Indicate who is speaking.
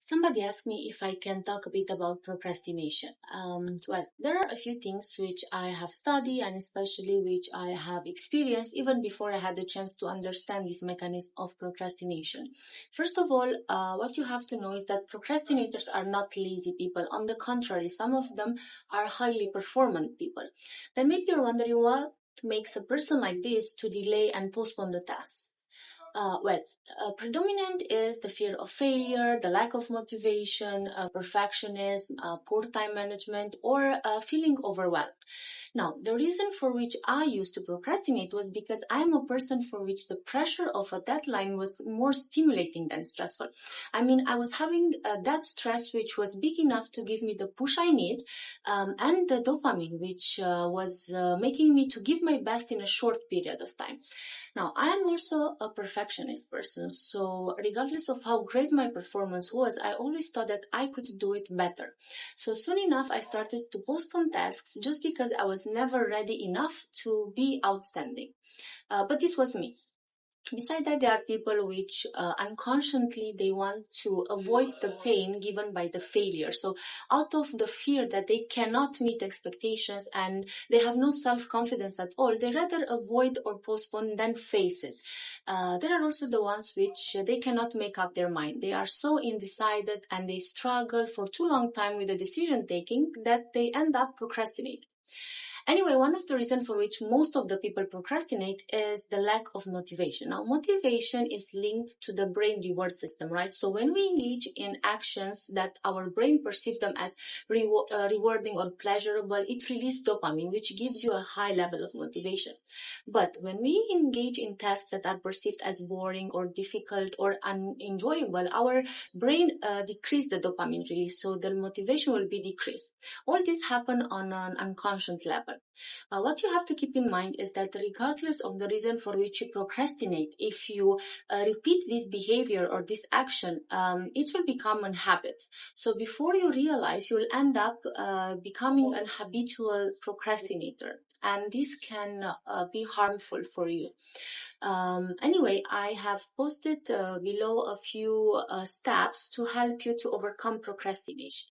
Speaker 1: Somebody asked me if I can talk a bit about procrastination. Well, there are a few things which I have studied and especially which I have experienced even before I had the chance to understand this mechanism of procrastination. First of all, what you have to know is that procrastinators are not lazy people. On the contrary, some of them are highly performant people. Then maybe you're wondering what makes a person like this to delay and postpone the task. Predominant is the fear of failure, the lack of motivation, perfectionism, poor time management, or feeling overwhelmed. Now, the reason for which I used to procrastinate was because I'm a person for which the pressure of a deadline was more stimulating than stressful. I mean, I was having that stress which was big enough to give me the push I need, and the dopamine which was making me to give my best in a short period of time. Now, I am also a perfectionist person, so regardless of how great my performance was, I always thought that I could do it better. So soon enough, I started to postpone tasks just because I was never ready enough to be outstanding. But this was me. Besides that, there are people which unconsciously they want to avoid the pain given by the failure. So out of the fear that they cannot meet expectations and they have no self-confidence at all, they rather avoid or postpone than face it. There are also the ones which they cannot make up their mind. They are so undecided and they struggle for too long time with the decision taking that they end up procrastinating. Anyway, one of the reasons for which most of the people procrastinate is the lack of motivation. Now, motivation is linked to the brain reward system, right? So when we engage in actions that our brain perceives them as rewarding or pleasurable, it releases dopamine, which gives you a high level of motivation. But when we engage in tasks that are perceived as boring or difficult or unenjoyable, our brain decreases the dopamine release, so the motivation will be decreased. All this happen on an unconscious level. What you have to keep in mind is that regardless of the reason for which you procrastinate, if you repeat this behavior or this action, it will become a habit. So before you realize, you'll end up becoming a habitual procrastinator, and this can be harmful for you. Anyway, I have posted below a few steps to help you to overcome procrastination.